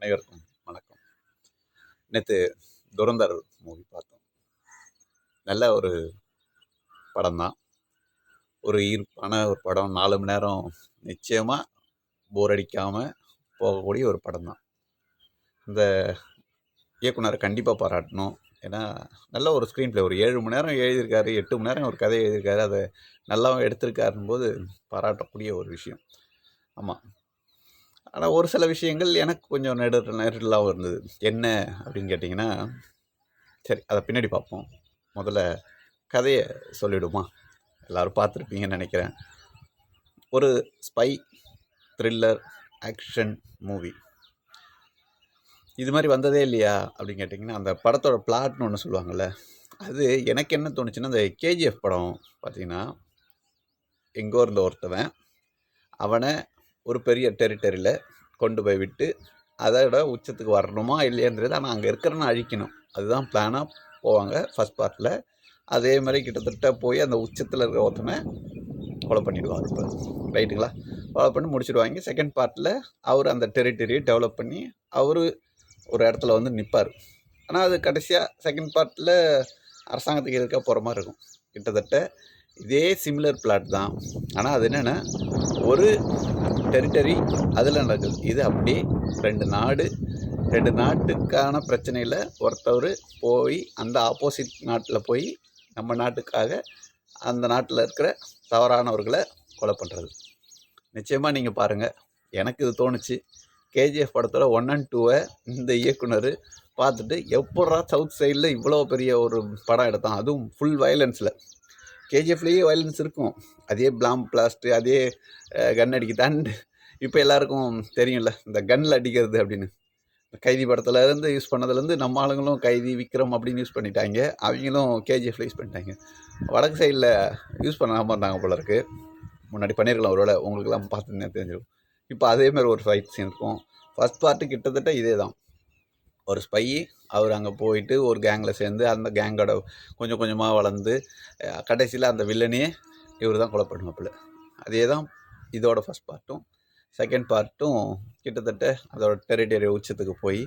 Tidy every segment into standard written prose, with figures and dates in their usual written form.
அனைவருக்கும் வணக்கம். நேற்று துரந்தர் மூவி பார்த்தோம். நல்ல ஒரு படம் தான். ஒரு ஈர்ப்பான ஒரு படம். 4 மணி நேரம் நிச்சயமாக போர் அடிக்காமல் போகக்கூடிய ஒரு படம் தான். இந்த இயக்குனரை கண்டிப்பாக பாராட்டணும். ஏன்னா நல்ல ஒரு ஸ்க்ரீன் ப்ளே. ஒரு 7 மணி நேரம் எழுதியிருக்காரு, 8 மணி நேரம் ஒரு கதை எழுதியிருக்காரு. அதை நல்லா எடுத்திருக்காருன்னு போது பாராட்டக்கூடிய ஒரு விஷயம். ஆமாம். ஆனால் ஒரு சில விஷயங்கள் எனக்கு கொஞ்சம் நெருடலாகவும் இருந்தது. என்ன அப்படின்னு கேட்டிங்கன்னா, சரி அதை பின்னாடி பார்ப்போம். முதல்ல கதையை சொல்லிவிடுமா? எல்லோரும் பார்த்துருப்பீங்கன்னு நினைக்கிறேன். ஒரு ஸ்பை த்ரில்லர் ஆக்ஷன் மூவி இது மாதிரி வந்ததே இல்லையா அப்படின்னு கேட்டிங்கன்னா, அந்த படத்தோட பிளாட்னு ஒன்று சொல்லுவாங்கள்ல, அது எனக்கு என்ன தோணுச்சுன்னா, அந்த கேஜிஎஃப் படம் பார்த்திங்கன்னா, எங்கோ இருந்த ஒருத்தவன் அவனை ஒரு பெரிய டெரிட்டரியில் கொண்டு போய் விட்டு அதோட உச்சத்துக்கு வரணுமா இல்லையான்றது, ஆனால் அங்கே இருக்கிறன்னு அழிக்கணும். அதுதான் பிளானாக போவாங்க ஃபஸ்ட் பார்ட்டில். அதே மாதிரி கிட்டத்தட்ட போய் அந்த உச்சத்தில் இருக்கிற ஒருத்தனை கொலை பண்ணிவிடுவார். இப்போ ரைட்டுங்களா? கொலை பண்ணி முடிச்சுடுவாங்க. செகண்ட் பார்ட்டில் அவர் அந்த டெரிட்டரியை டெவலப் பண்ணி அவர் ஒரு இடத்துல வந்து நிற்பார். ஆனால் அது கடைசியாக செகண்ட் பார்ட்டில் அரசாங்கத்துக்கு எதிர்க்க போகிற மாதிரி இருக்கும். கிட்டத்தட்ட இதே சிமிலர் பிளாட் தான். ஆனால் அது என்னென்னா, ஒரு டெரிட்டரி அதில் நடக்குது. இது அப்படியே ரெண்டு நாட்டுக்கான பிரச்சனையில் ஒருத்தவர் போய் அந்த ஆப்போசிட் நாட்டில் போய் நம்ம நாட்டுக்காக அந்த நாட்டில் இருக்கிற தவறானவர்களை கொலை பண்ணுறது. நிச்சயமாக நீங்கள் பாருங்கள். எனக்கு இது தோணுச்சு. கேஜிஎஃப் படத்தில் 1 and 2 இந்த இயக்குனர் பார்த்துட்டு எப்படா சவுத் சைடில் இவ்வளோ பெரிய ஒரு படம் எடுத்தான், அதுவும் ஃபுல் வயலன்ஸில். கேஜிஎஃப்லேயே வயலன்ஸ் இருக்கும், அதே பிளாஸ்ட்டு, அதே கன் அடிக்கத்தான். இப்போ எல்லாருக்கும் தெரியும்ல இந்த கன்னில் அடிக்கிறது அப்படின்னு. கைதி படத்தில் இருந்து யூஸ் பண்ணதுலேருந்து நம்ம ஆளுங்களும் கைதி விக்ரம் அப்படின்னு யூஸ் பண்ணிட்டாங்க. அவங்களும் கேஜிஎஃப்ல யூஸ் பண்ணிட்டாங்க. வடக்கு சைடில் யூஸ் பண்ணாமல் இருந்தாங்க போல இருக்குது. முன்னாடி பண்ணியிருக்கலாம், ஒருவேளை உங்களுக்கெல்லாம் பார்த்துன்னு தெரிஞ்சிருக்கும். இப்போ அதேமாதிரி ஒரு ஃபைட் சீன் இருக்கும். ஃபஸ்ட் பார்ட்டு கிட்டத்தட்ட இதே தான். ஒரு ஸ்பை அவர் அங்கே போயிட்டு ஒரு கேங்கில் சேர்ந்து அந்த கேங்கோட கொஞ்சம் கொஞ்சமாக வளர்ந்து கடைசியில் அந்த வில்லனையே இவர் தான் கொலை பண்ணுவாப்புல. அதே தான் இதோட ஃபஸ்ட் பார்ட்டும். செகண்ட் பார்ட்டும் கிட்டத்தட்ட அதோட டெரிட்டரி உச்சத்துக்கு போய்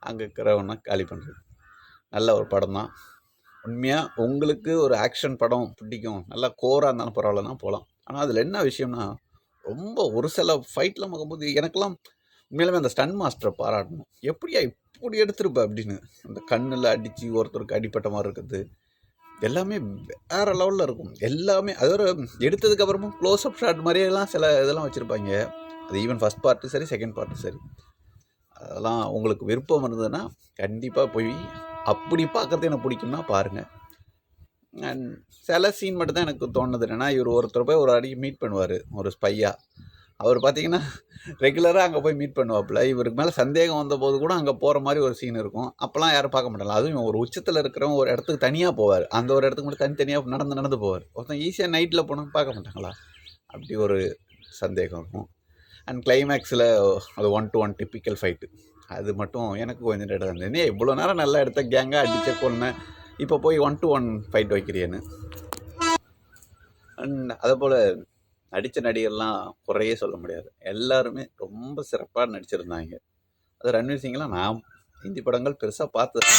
அங்கே இருக்கிறவனை காலி பண்ணுறது. நல்ல ஒரு படம் தான். உண்மையாக உங்களுக்கு ஒரு ஆக்ஷன் படம் பிடிக்கும், நல்லா கோராக இருந்தாலும் பரவாயில்லனா போகலாம். ஆனால் அதில் என்ன விஷயம்னா, ரொம்ப ஒரு சில ஃபைட்டில் பார்க்கும்போது எனக்கெல்லாம் உண்மையிலுமே அந்த ஸ்டன் மாஸ்டரை பாராட்டணும். எப்படியா இப்படி எடுத்துருப்ப அப்படின்னு. அந்த கண்ணில் அடித்து ஒருத்தருக்கு அடிப்பட்ட மாதிரி இருக்குது. எல்லாமே வேறு லெவலில் இருக்கும். எல்லாமே அதோட எடுத்ததுக்கப்புறமும் க்ளோஸ் அப் ஷாட் மாதிரியெல்லாம் சில இதெல்லாம் வச்சுருப்பாங்க. அது ஈவன் ஃபஸ்ட் பார்ட்டும் சரி, செகண்ட் பார்ட்டும் சரி. அதெல்லாம் உங்களுக்கு விருப்பம் இருந்ததுன்னா கண்டிப்பாக போய் அப்படி பார்க்கறது எனக்கு பிடிக்கும்னா பாருங்கள். அண்ட் சில சீன் மட்டும் தான் எனக்கு தோணுது. என்னென்னா, இவர் ஒருத்தர் போய் ஒரு அடிக்கு மீட் பண்ணுவார், ஒரு ஸ்பையாக. அவர் பார்த்திங்கன்னா ரெகுலராக அங்கே போய் மீட் பண்ணுவாப்புல. இவருக்கு மேலே சந்தேகம் வந்தபோது கூட அங்கே போகிற மாதிரி ஒரு சீன் இருக்கும். அப்போல்லாம் யாரும் பார்க்க மாட்டாங்க. அதுவும் ஒரு உச்சத்தில் இருக்கிறவங்க ஒரு இடத்துக்கு தனியாக போவார். அந்த ஒரு இடத்துக்கு மட்டும் தனித்தனியாக நடந்து போவார். ஒருத்தன் ஈஸியாக நைட்டில் போனால் பார்க்க மாட்டாங்களா? அப்படி ஒரு சந்தேகம் இருக்கும். அண்ட் கிளைமேக்ஸில் அது 1 to 1 டிப்பிக்கல் ஃபைட்டு. அது மட்டும் எனக்கு கொஞ்சம் இடம் இருந்தது. இவ்வளோ நேரம் நல்லா எடுத்த கேங்காக அடித்த கொன்ன, இப்போ போய் 1 to 1 ஃபைட் வைக்கிறியேன்னு. அண்ட் அதே போல் நடித்த நடிகர்லாம் குறையே சொல்ல முடியாது. எல்லாருமே ரொம்ப சிறப்பாக நடிச்சிருந்தாங்க. அது ரன்வீர் சிங்லாம் நான் ஹிந்தி படங்கள் பெருசாக பார்த்தது